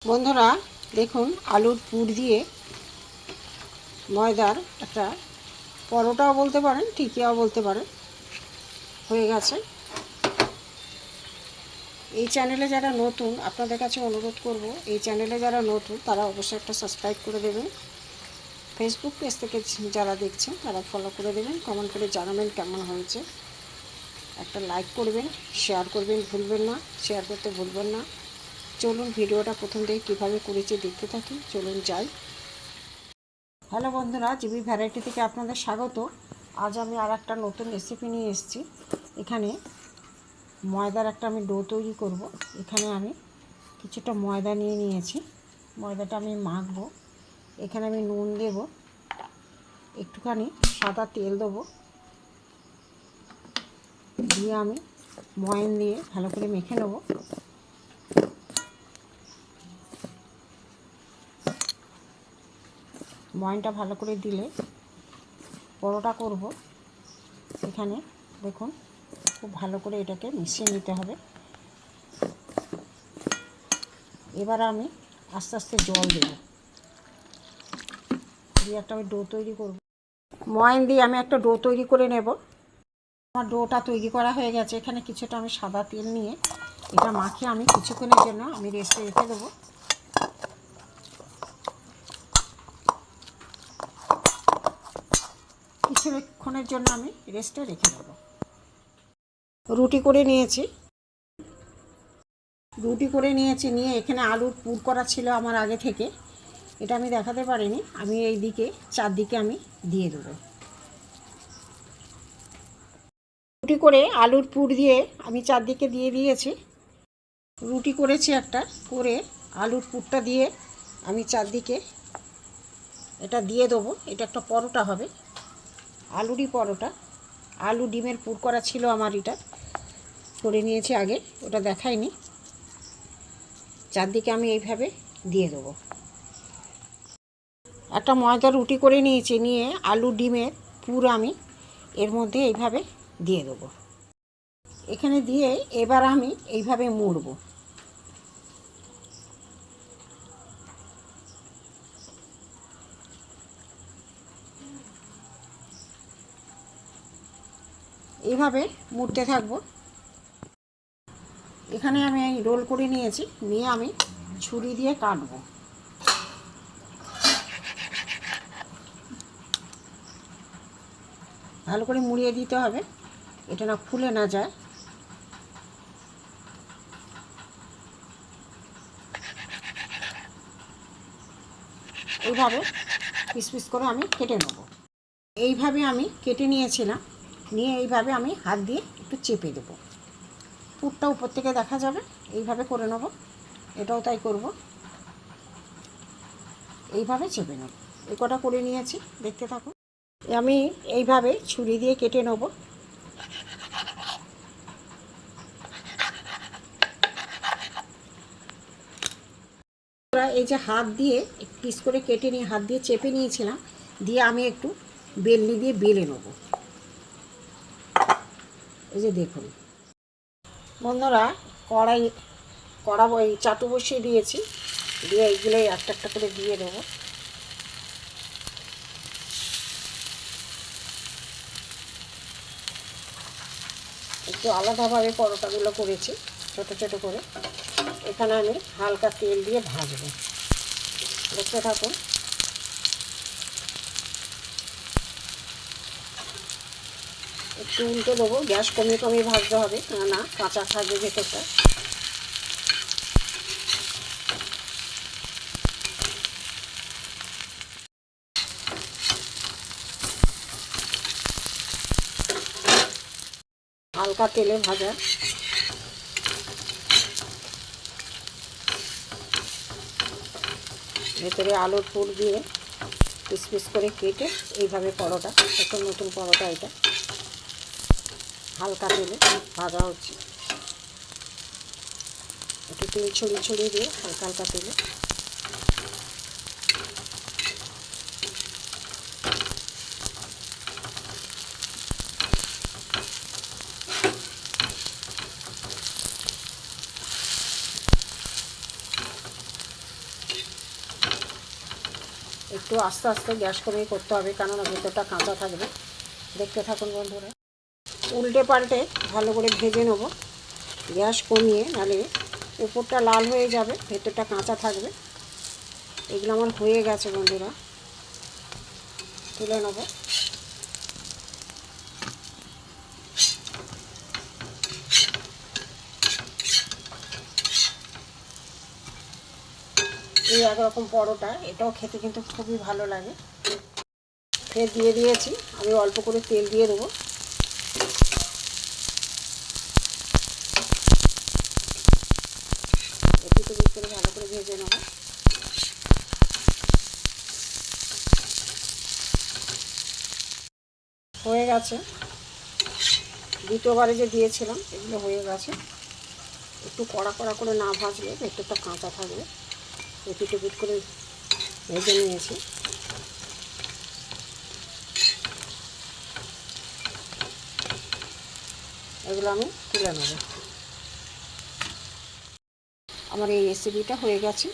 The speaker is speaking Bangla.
বন্ধুরা দেখুন, আলুর পুর দিয়ে ময়দার একটা পরোটাও বলতে পারেন, টিকিয়াও বলতে পারেন, হয়ে গেছে। এই চ্যানেলে যারা নতুন, আপনাদের কাছে অনুরোধ করব, এই চ্যানেলে যারা নতুন তারা অবশ্যই একটা সাবস্ক্রাইব করে দেবেন। ফেসবুক পেজ থেকে যারা দেখছেন তারা ফলো করে দেবেন, কমেন্ট করে জানাবেন কেমন হয়েছে। একটা লাইক করবেন, শেয়ার করবেন ভুলবেন না, শেয়ার করতে ভুলবেন না। চলুন ভিডিওটা প্রথম থেকে কীভাবে করেছি দেখতে থাকি, চলুন যাই। হ্যালো বন্ধুরা, জিবি ভ্যারাইটি থেকে আপনাদের স্বাগত। আজ আমি আর একটা নতুন রেসিপি নিয়ে এসেছি। এখানে ময়দার একটা আমি ডো তৈরি করব। এখানে আমি কিছুটা ময়দা নিয়ে নিয়েছি, ময়দাটা আমি মাখবো। এখানে আমি নুন দেব, একটুখানি সাদা তেল দেবো, দিয়ে আমি ময়ান দিয়ে ভালো করে মেখে নেব। ময়ানটা ভালো করে দিলে পরোটা করব। এখানে দেখুন, খুব ভালো করে এটাকে মিশিয়ে নিতে হবে। এবার আমি আস্তে আস্তে জল দেব, দিয়ে একটা আমি ডো তৈরি করব। ময়ান দিয়ে আমি একটা ডো তৈরি করে নেব। আমার ডোটা তৈরি করা হয়ে গেছে। এখানে কিছুটা আমি সাদা তেল নিয়ে এটা মাখিয়ে আমি কিছুক্ষণের জন্য আমি রেস্টে রেখে দেবো। কিছুক্ষণের জন্য আমি রেস্টে রেখে দেবো। রুটি করে নিয়েছি, নিয়ে এখানে আলুর পুর করা ছিল আমার আগে থেকে। এটা আমি দেখাতে পারিনি, আমি এই দিকে চারদিকে আমি দিয়ে দেবো। রুটি করে আলুর পুর দিয়ে আমি চারদিকে দিয়ে দিয়েছি। রুটি করেছি একটা, করে আলুর পুরটা দিয়ে আমি চারদিকে এটা দিয়ে দেবো। এটা একটা পরোটা হবে, আলুরই পরোটা। আলু ডিমের পুর করা ছিল আমার, এটা করে নিয়েছি আগে, ওটা দেখাইনি। চারদিকে আমি এইভাবে দিয়ে দেবো। একটা ময়দা রুটি করে নিয়েছি, নিয়ে আলু ডিমের পুর আমি এর মধ্যে এইভাবে দিয়ে দেবো। এখানে দিয়ে এবার আমি এইভাবে মুড়ব। এইভাবে মুড়তে থাকবো। এখানে আমি রোল করে নিয়েছি, নিয়ে আমি ছুরি দিয়ে কাটবো। ভালো করে মুড়িয়ে দিতে হবে, এটা না ফুলে না যায়। এইভাবে পিস পিস করে আমি কেটে নেব। এইভাবে আমি কেটে নিয়েছিলাম, নিয়ে এইভাবে আমি হাত দিয়ে একটু চেপে দেবো। পুরটা উপর থেকে দেখা যাবে, এইভাবে করে নেব। এটাও তাই করব, এইভাবে চেপে নেব। এই কটা করে নিয়েছি, দেখতে থাকুন। আমি এইভাবে ছুরি দিয়ে কেটে নেব। এই যে হাত দিয়ে পিস করে কেটে নিয়ে হাত দিয়ে চেপে নিয়েছিলাম, দিয়ে আমি একটু বেলনি দিয়ে বেলে নেব। এই যে দেখুন বন্ধুরা, কড়া ওই চাটু বসিয়ে দিয়েছি, দিয়ে এইগুলো একটা একটা করে দিয়ে দেবো। একটু আলাদাভাবে পরোটাগুলো করেছি, ছোট ছোট করে। এখানে আমি হালকা তেল দিয়ে ভাজবো, দেখতে থাকুন। একটু উল্টে দেবো, গ্যাস কমিয়ে কমিয়ে ভাজতে হবে, না কাঁচা থাকবে ভেতরটা। হালকা তেলে ভাজা। ভেতরে আলুর পুর দিয়ে পিস পিস করে কেটে এইভাবে পরোটা, একটা নতুন পরোটা এটা হালকা তেলে ভাজা হচ্ছে। একটু তেল ছড়িয়ে ছড়িয়ে দিয়ে হালকা হালকা তেলে। একটু আস্তে আস্তে গ্যাস কমিয়ে করতে হবে, কেননা ভেতরটা কাঁচা থাকবে। দেখতে থাকুন বন্ধুরা। উল্টে পাল্টে ভালো করে ভেজে নেব, গ্যাস কমিয়ে, নাহলে উপরটা লাল হয়ে যাবে, ভেতরটা কাঁচা থাকবে। এগুলো আমার হয়ে গেছে বন্ধুরা, তুলে নেব। এই একরকম পরোটা, এটাও খেতে কিন্তু খুবই ভালো লাগে। ফের দিয়ে দিয়েছি, আমি অল্প করে তেল দিয়ে দেবো। এদিকে ভিতরে ভালো করে ভেজে নেব। হয়ে গেছে, দ্বিতীয়বারে যে দিয়েছিলাম এগুলো হয়ে গেছে। একটু কড়া কড়া করে না ভাজলে ভেতরটা কাঁচা থাকবে। এপিট ওপিট করে ভেজে নিয়েছি। এগুলো আমি তুলে নেব। আমার এই রেসিপিটা হয়ে গেছে।